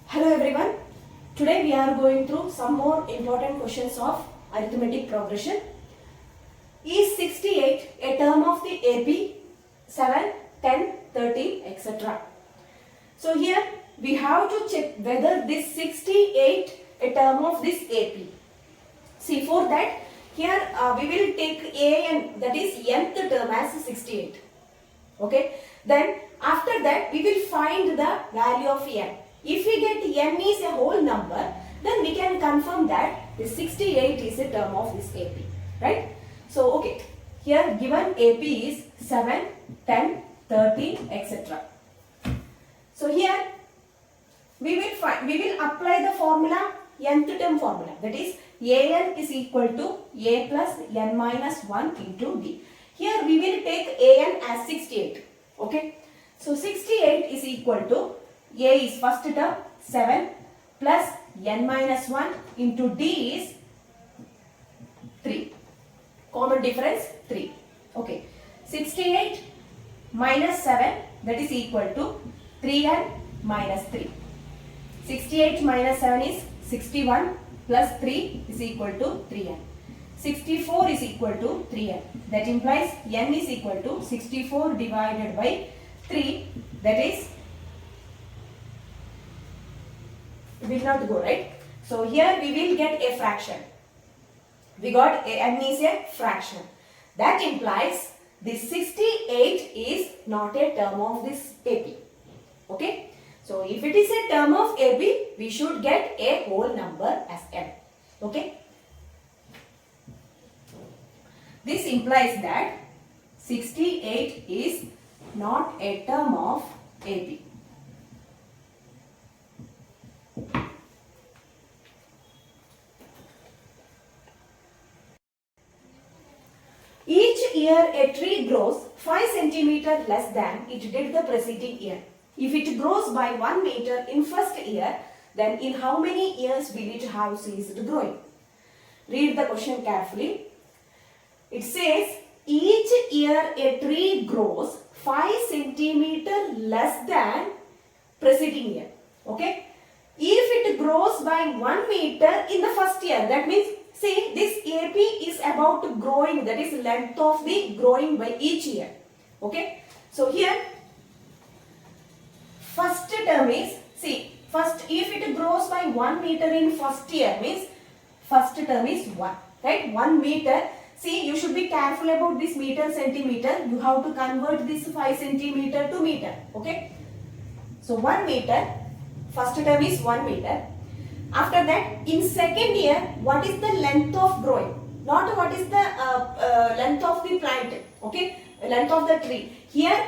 Hello everyone. Today we are going through some more important questions of arithmetic progression. Is 68 a term of the AP? 7, 10, 13, etc. So here we have to check whether this 68 a term of this AP. See, for that here we will take an, that is nth term as 68. Okay. Then after that we will find the value of n. If we get n is a whole number, then we can confirm that the 68 is a term of this AP. Right. So okay. Here given AP is 7, 10, 13, etc. So here we will apply the formula, nth term formula, that is an is equal to a plus n minus 1 into d. Here we will take an as 68. Okay. So 68 is equal to a is first term 7 plus n minus 1 into d is 3. Common difference 3. Okay. 68 minus 7, that is equal to 3n minus 3. 68 minus 7 is 61 plus 3 is equal to 3n. 64 is equal to 3n. That implies n is equal to 64 divided by 3, that is, will not go, right? So here we will get a fraction. We got n is a fraction. That implies this 68 is not a term of this AP. Okay. So if it is a term of AP, we should get a whole number as n. Okay. This implies that 68 is not a term of AP. Each year a tree grows 5 cm less than it did the preceding year. If it grows by 1 meter in first year, then in how many years will it have ceased growing? Read the question carefully. It says each year a tree grows 5 cm less than preceding year. Okay. If it grows by 1 meter in the first year, that means, see, this AP is about growing, that is length of the growing by each year. Okay. So here first term is, see, first if it grows by 1 meter in first year means first term is 1, right? 1 meter. See, you should be careful about this meter centimeter. You have to convert this 5 centimeter to meter. Okay. So 1 meter, first term is 1 meter. After that, in second year, what is the length of growing? Not what is the length of the plant. Okay. Length of the tree. Here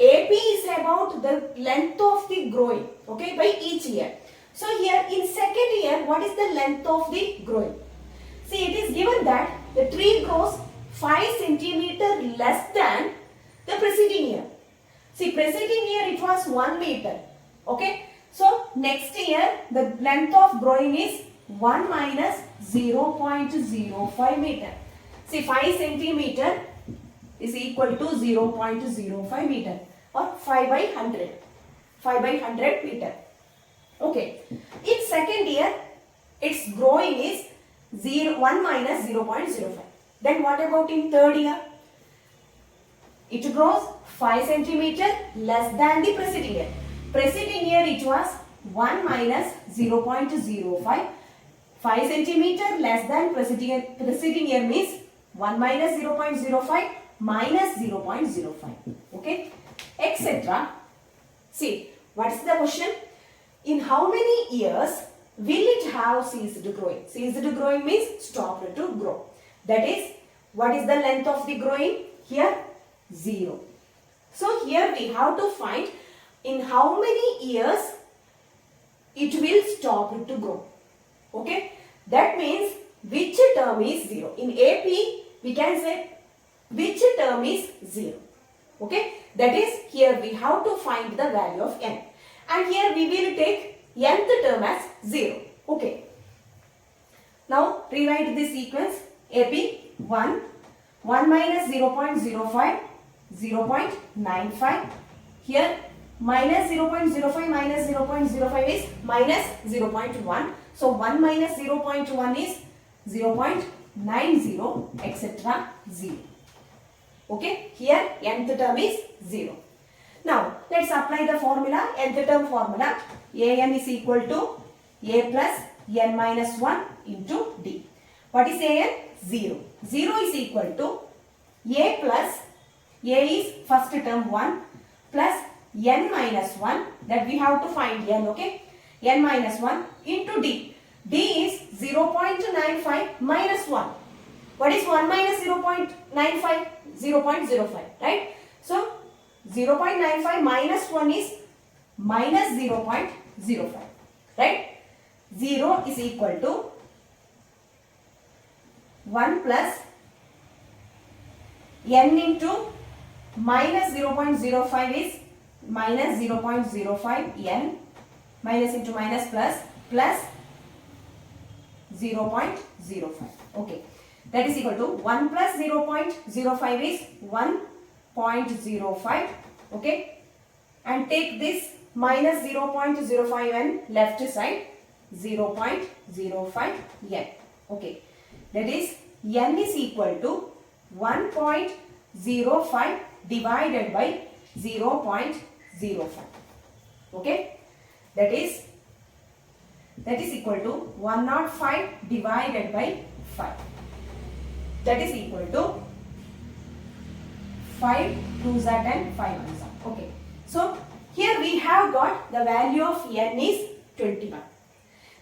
AP is about the length of the growing, okay, by each year. So here in second year, what is the length of the growing? See, it is given that the tree grows 5 centimeter less than the preceding year. See, preceding year it was 1 meter, okay. So next year the length of growing is 1 minus 0.05 meter. See, 5 centimeter is equal to 0.05 meter or 5 by 100. 5 by 100 meter. Okay. In second year, its growing is 1 minus 0.05. Then what about in third year? It grows 5 centimeter less than the preceding year. Preceding year it was 1 minus 0.05. 5 centimeter less than preceding year means 1 minus 0.05 minus 0.05. Okay, etc. See, what is the question? In how many years will it have ceased growing? Ceased growing means stopped to grow. That is, what is the length of the growing? Here, 0. So here we have to find in how many years it will stop to grow. Okay, that means which term is 0. In AP, we can say which term is 0. Okay, that is, here we have to find the value of n. And here we will take nth term as 0. Okay. Now rewrite this sequence. AP 1, 1 minus 0.05, 0.95. Here minus 0.05 minus 0.05 is minus 0.1. So 1 minus 0.1 is 0.90, etc. 0. Okay, here nth term is 0. Now let's apply the formula, nth term formula. An is equal to a plus n minus 1 into d. What is an? 0. 0 is equal to a plus, a is first term 1 plus n minus 1, that we have to find n, okay, n minus 1 into d. D is 0.95 minus 1. What is 1 minus 0.95? 0.05, right? So 0.95 minus 1 is minus 0.05, right? 0 is equal to 1 plus n into minus 0.05 is minus 0.05 n, minus into minus plus 0.05. Okay, that is equal to 1 plus 0.05 is 1.05. Okay, and take this minus 0.05 n left side, 0.05 n. Okay, that is n is equal to 1.05 divided by 0.05. Okay, that is equal to 105 divided by 5. That is equal to 5 2s are 10, 5 1s are. Okay, so here we have got the value of n is 21.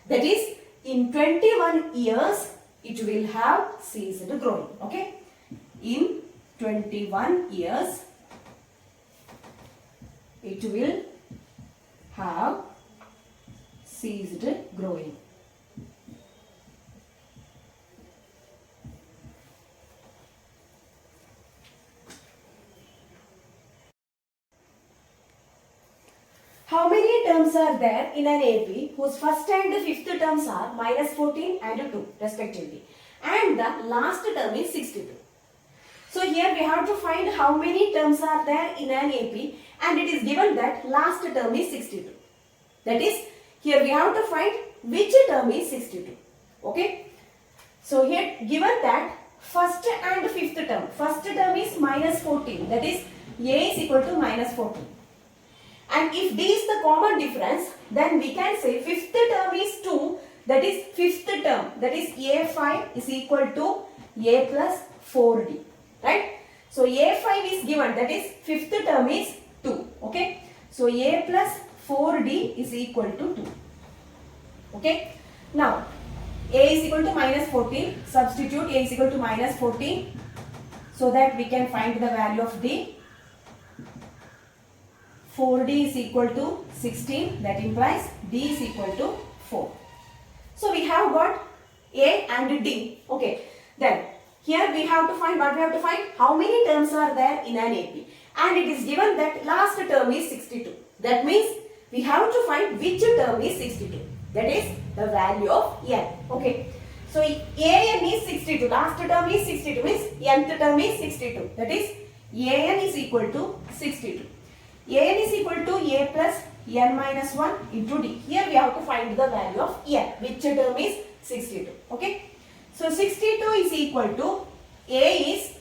That is, in 21 years it will have ceased growing. Okay, in 21 years it will have ceased growing. How many terms are there in an AP whose first and fifth terms are minus 14 and 2 respectively, and the last term is 62? So here we have to find how many terms are there in an AP, and it is given that last term is 62. That is, here we have to find which term is 62. Okay. So here given that first and fifth term. First term is minus 14. That is, a is equal to minus 14. And if d is the common difference, then we can say fifth term is 2. That is, fifth term, that is a5 is equal to a plus 4d. Right? So a5 is given, that is fifth term is 2. Okay. So a plus 4d is equal to 2. Okay. Now a is equal to minus 14. Substitute a is equal to minus 14 so that we can find the value of d. 4d is equal to 16. That implies d is equal to 4. So we have got a and d. Okay. Then here we have to find what we have to find. How many terms are there in an AP? And it is given that last term is 62. That means we have to find which term is 62. That is the value of n. Okay. So an is 62. Last term is 62. Means nth term is 62. That is an is equal to 62. An is equal to a plus n minus 1 into d. Here we have to find the value of n. Which term is 62. Okay. So 62 is equal to a is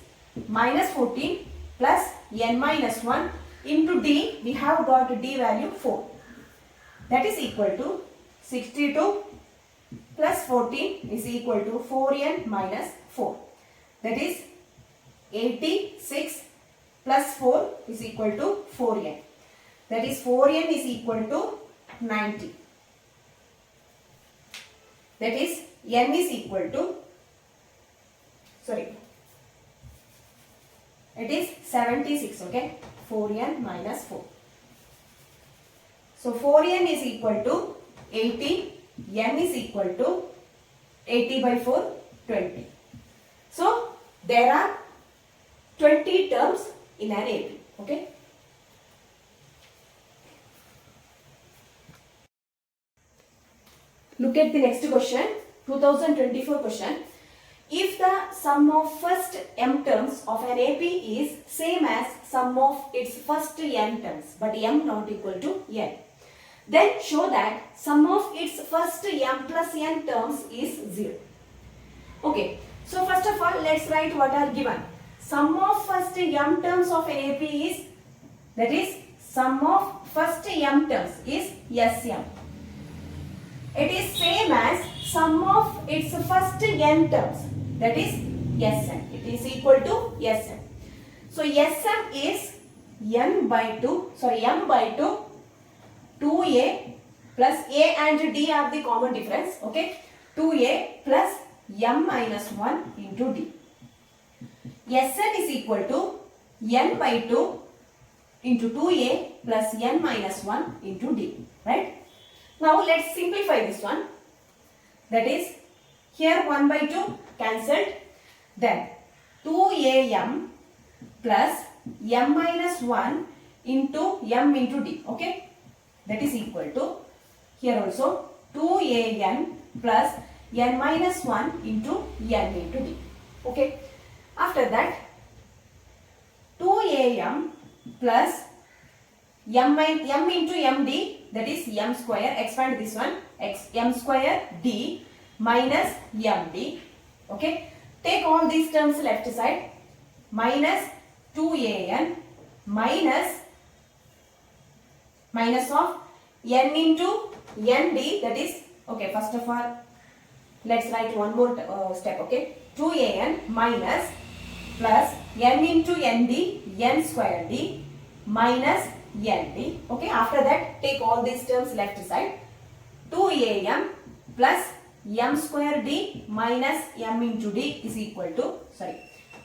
minus 14 plus n minus 1 into d. We have got d value 4. That is equal to 62 plus 14 is equal to 4n minus 4. That is 86 plus 4 is equal to 4n. That is 4n is equal to 90. That is n is equal to, it is 76. Okay. 4n minus 4. So 4n is equal to 80. N is equal to 80 by 4, 20. So there are 20 terms in an AP. Okay. Look at the next question. 2024 question. If the sum of first m terms of an AP is same as sum of its first n terms, but m not equal to n. Then show that sum of its first m plus n terms is 0. Okay, so first of all, let's write what are given. Sum of first m terms of an AP is, that is, sum of first m terms is Sm. It is same as sum of its first n terms, that is Sm. It is equal to Sm. So Sm is m by 2, 2a plus a and d are the common difference. Okay, 2a plus m minus 1 into d. Sn is equal to n by 2 into 2a plus n minus 1 into d. Right? Now let's simplify this one. That is, here 1 by 2 cancelled. Then 2am plus m minus 1 into m into d. Okay? That is equal to, here also, 2an plus n minus 1 into n into d. Okay? After that, 2am plus m into md, that is m square, expand this one, m square d minus md. Okay? Take all these terms left side, minus 2an minus of n into nd, that is, okay, first of all, let's write one more step. Okay, 2an minus plus n into nd, n square d minus nd. Okay, after that, take all these terms left side, 2am plus m square d minus m into d is equal to,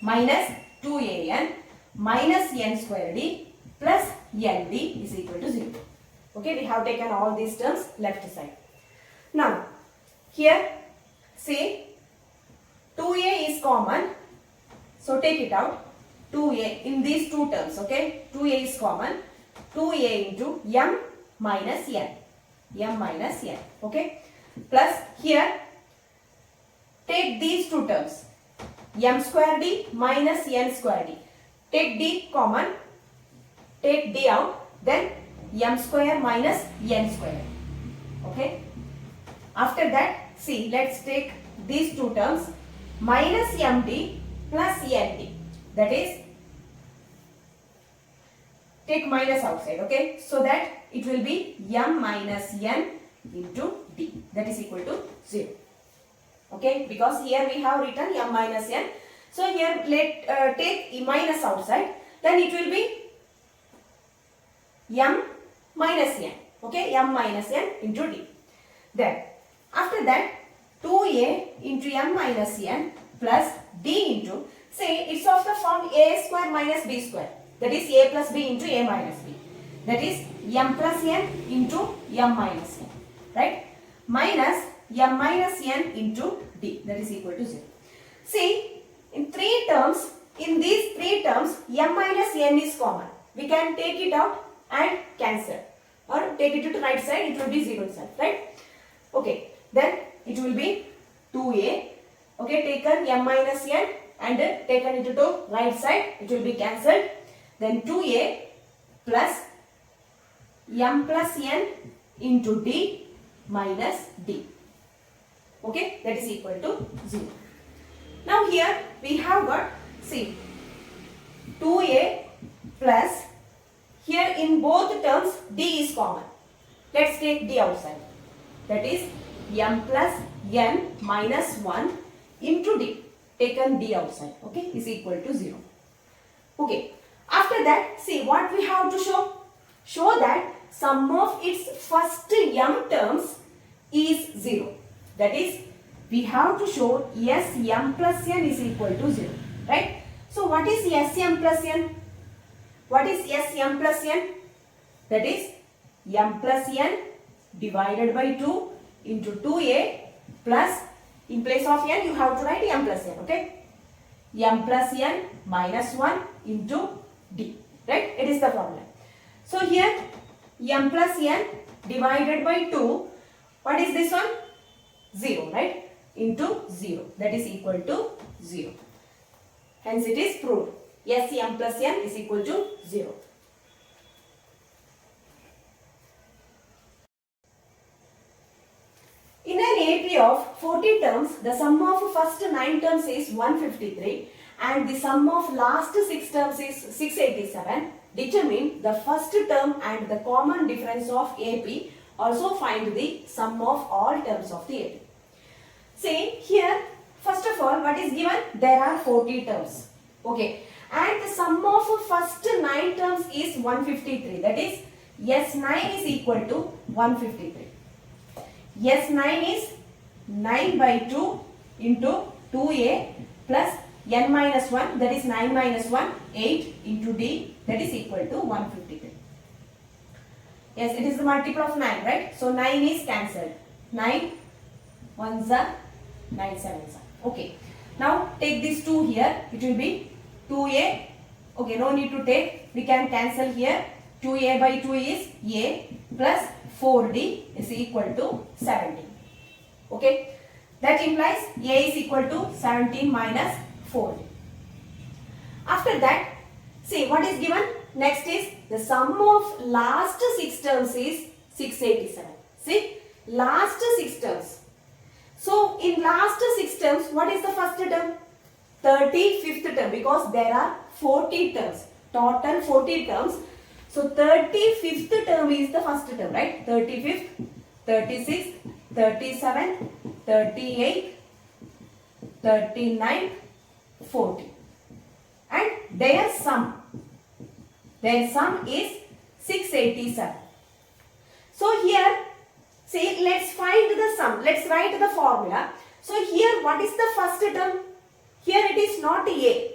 minus 2an minus n square d plus nd is equal to 0. Okay, we have taken all these terms left side. Now, here, say 2a is common, so take it out. 2a in these two terms, okay, 2a is common, 2a into m minus n, okay, plus here, take these two terms, m square d minus n square d, take d common, take d out, then m square minus n square. Okay. After that, see, let's take these two terms, minus md plus nd. That is, take minus outside. Okay. So that it will be m minus n into d. That is equal to 0. Okay. Because here we have written m minus n. So here let take minus outside. Then it will be m minus n. Okay, m minus n into d. Then after that, 2a into m minus n plus d into, say it's of the form a square minus b square. That is a plus b into a minus b. That is m plus n into m minus n. Right? Minus m minus n into d. That is equal to 0. See, in these three terms, m minus n is common. We can take it out and cancel, or take it to the right side, it will be 0 itself, right? Okay, then it will be 2a, okay, taken m minus n and taken it to the right side, it will be cancelled. Then 2a plus m plus n into d minus d. Okay, that is equal to 0. Now here we have got, see, 2a plus, here in both terms d is common. Let's take d outside. That is m plus n minus 1 into d. Taken d outside. Okay, is equal to 0. Okay. After that, see what we have to show. Show that sum of its first m terms is 0. That is, we have to show Sm plus n is equal to 0. Right? So what is Sm plus n? What is Sm plus n? That is m plus n divided by 2 into 2a plus, in place of n you have to write m plus n. Okay? M plus n minus 1 into d. Right? It is the formula. So here m plus n divided by 2, what is this one? 0, right? Into 0. That is equal to 0. Hence it is proved. SM plus N is equal to 0. In an AP of 40 terms, the sum of first 9 terms is 153 and the sum of last 6 terms is 687. Determine the first term and the common difference of AP. Also find the sum of all terms of the AP. See here, first of all, what is given? There are 40 terms. Okay. And the sum of first 9 terms is 153. That is, S9 is equal to 153. S9 is 9 by 2 into 2A plus N minus 1, that is 9 minus 1, 8 into D, that is equal to 153. Yes, it is the multiple of 9, right? So 9 is cancelled. 9 ones are 9 sevens are. Okay. Now take these 2 here. It will be 2A. Okay, no need to take. We can cancel here. 2A by 2 is A plus 4D is equal to 17. Okay. That implies A is equal to 17 minus 4D. After that, see what is given? Next is the sum of last 6 terms is 687. See, last 6 terms. So, in last 6 terms, what is the first term? 35th term, because there are 40 terms. Total 40 terms. So, 35th term is the first term, right? 35th, 36th, 37th, 38th, 39th, 40. And their sum is 687. So, here, see, let's find the sum. Let's write the formula. So, here, what is the first term? Here it is not A.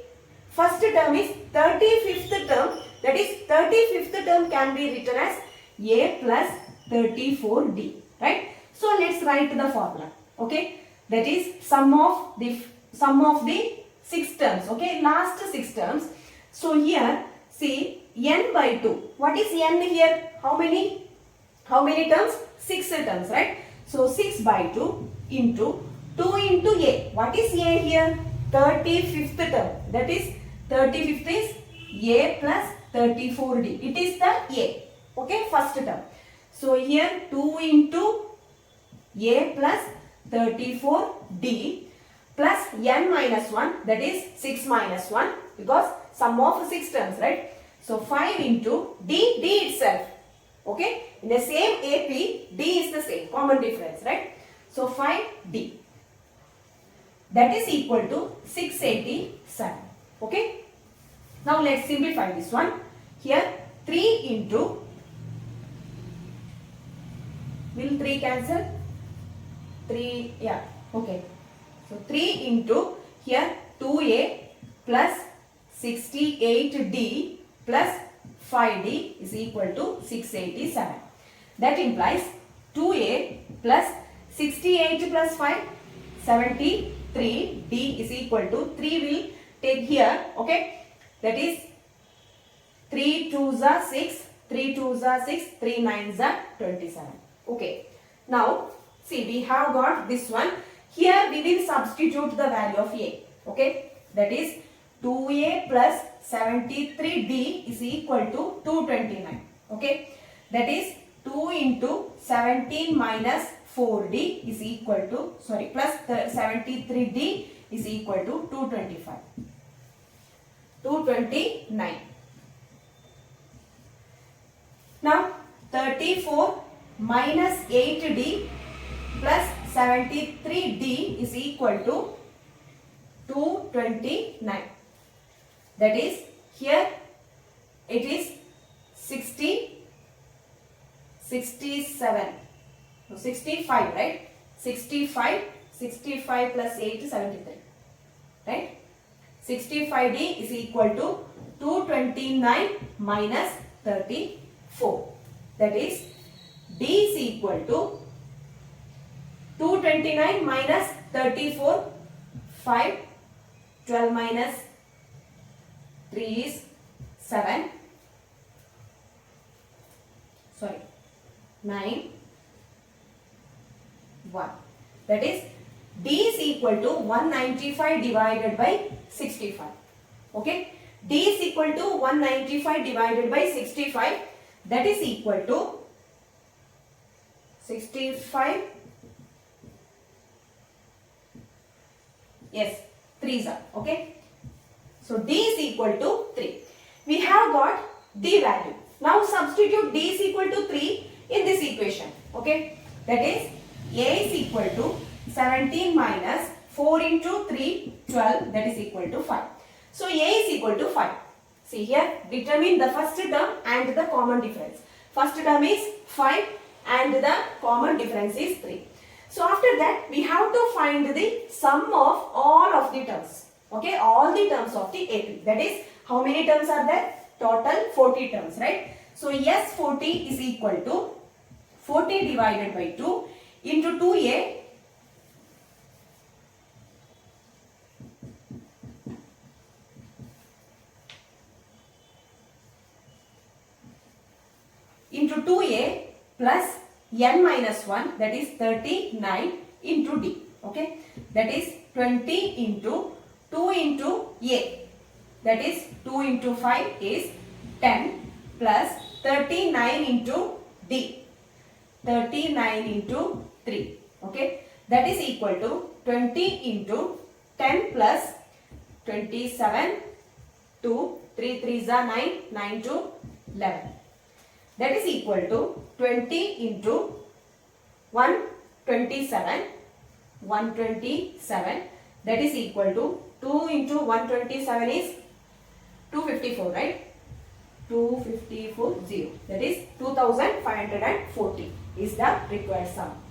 First term is 35th term. That is 35th term can be written as A plus 34D. Right? So let's write the formula. Okay? That is sum of the 6 terms. Okay? Last 6 terms. So here see N by 2. What is N here? How many terms? 6 terms. Right? So 6 by 2 into 2 into A. What is A here? 35th term. That is 35th is A plus 34D. It is the A. Okay, first term. So here 2 into A plus 34D plus N minus 1, that is 6 minus 1, because sum of 6 terms, right? So 5 into D itself. Okay, in the same AP, D is the same, common difference, right? So 5D. That is equal to 687. Okay. Now let's simplify this one. Here 3 into, will 3 cancel? 3, yeah, okay. So 3 into here 2A plus 68D plus 5D is equal to 687. That implies 2A plus 68 plus 5, 73D is equal to 3 will take here, okay. That is 3 2s are 6, 3 2s are 6, 3 9s are 27. Okay. Now, see, we have got this one. Here we will substitute the value of A. Okay. That is 2A plus 73D is equal to 229. Okay. That is 2 into 17 minus 4D is equal to, sorry, plus 73D is equal to 225. 229. Now 34 minus 8D plus 73D is equal to 229. That is, here it is 67. So 65, right? 65 plus 8 is 73. Right? 65D is equal to 229 minus 34. That is, D is equal to 229 minus 34. 5. 12 minus 3 is 7. Sorry. 9. 1. That is, D is equal to 195 divided by 65. Okay. D is equal to 195 divided by 65. That is equal to 65. Yes, 3s are. Okay. So D is equal to 3. We have got D value. Now substitute D is equal to 3 in this equation. Okay. That is A is equal to 17 minus 4 into 3, 12. That is equal to 5. So A is equal to 5. See here, determine the first term and the common difference. First term is 5 and the common difference is 3. So after that, we have to find the sum of all of the terms. Okay, all the terms of the AP. That is, how many terms are there? Total 40 terms, right? So S40 is equal to 40 divided by 2 into 2A into 2A plus n minus 1, that is 39 into D. Okay, that is 20 into 2 into A, that is 2 into 5 is 10 plus 39 into D, 39 into 3. Okay, that is equal to 20 into 10 plus 27 to 3 3s are 9, 9 to 11. That is equal to 20 into 127, 127. That is equal to 2 into 127 is 254, right? 254, 0. That is 2540 is the required sum.